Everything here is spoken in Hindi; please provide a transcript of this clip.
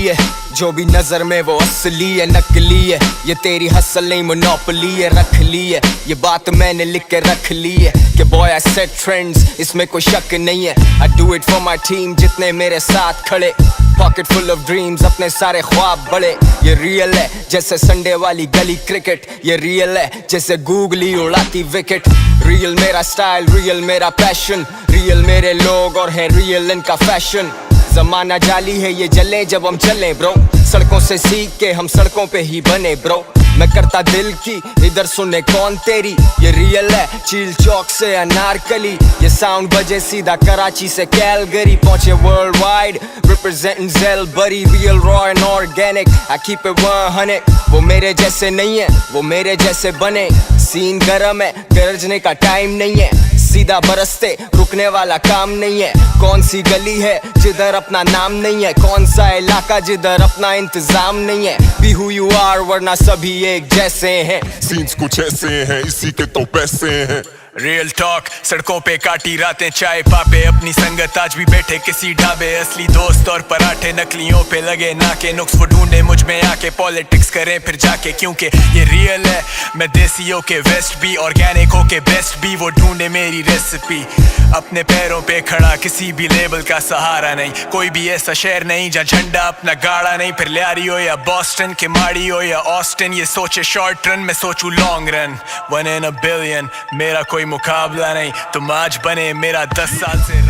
है, जो भी नजर में वो असली है, नकली है। ये तेरी हसल नहीं मोनोपोली है, रख ली है ये बात मैंने लिख के रख ली है कि बॉय आई सेट ट्रेंड्स, इसमें कोई शक नहीं है। I do it for my team, जितने मेरे साथ खड़े। पॉकेट फुल ऑफ ड्रीम्स, अपने सारे ख्वाब बड़े। ये रियल है जैसे संडे वाली गली क्रिकेट, ये रियल है जैसे गूगली उड़ाती विकेट। रियल मेरा स्टाइल, रियल मेरा पैशन, रियल मेरे लोग और है रियल इनका फैशन। जमाना जाली है ये जले जब हम चले ब्रो, सड़कों से सीख के हम सड़कों पे ही बने ब्रो। मैं करता दिल की, इधर सुने कौन तेरी। ये रियल है चील चौक से अनारकली, ये साउंड बजे सीधा कराची से कैलगरी। पहुंचे वर्ल्ड वाइड रिप्रेजेंटिंग जेल बरी, real raw and organic, I keep it 100। वो मेरे जैसे नहीं है, वो मेरे जैसे बने। सीन गरम है, गरजने का टाइम नहीं है, सीधा बरसते रुकने वाला काम नहीं है। कौन सी गली है जिधर अपना नाम नहीं है, कौन सा इलाका जिधर अपना इंतजाम नहीं है। बी हु यू आर वरना सभी एक जैसे हैं। सीन्स कुछ ऐसे हैं, इसी के तो पैसे हैं। रियल टॉक, सड़कों पे काटी रातें चाय पापे, अपनी संगत आज भी बैठे किसी ढाबे। असली दोस्त और पराठे नकलियों पे लगे नाके, नुक्स वो ढूंढे मुझ में आके, पॉलिटिक्स करें फिर जाके। क्योंकि ये रियल है, मैं देसी हो के वेस्ट भी, ऑर्गेनिक हो के बेस्ट भी। वो ढूंढे मेरी रेसिपी, अपने पैरों पे खड़ा, किसी भी लेबल का सहारा नहीं। कोई भी ऐसा शहर नहीं जहाँ झंडा अपना गाड़ा नहीं। फिर लियारी हो या बॉस्टन के माड़ी हो या ऑस्टिन, ये सोचे शॉर्ट रन, मैं सोचूं long run. 1 in a billion, मेरा कोई मुकाबला नहीं। तुम आज बने मेरा 10 साल से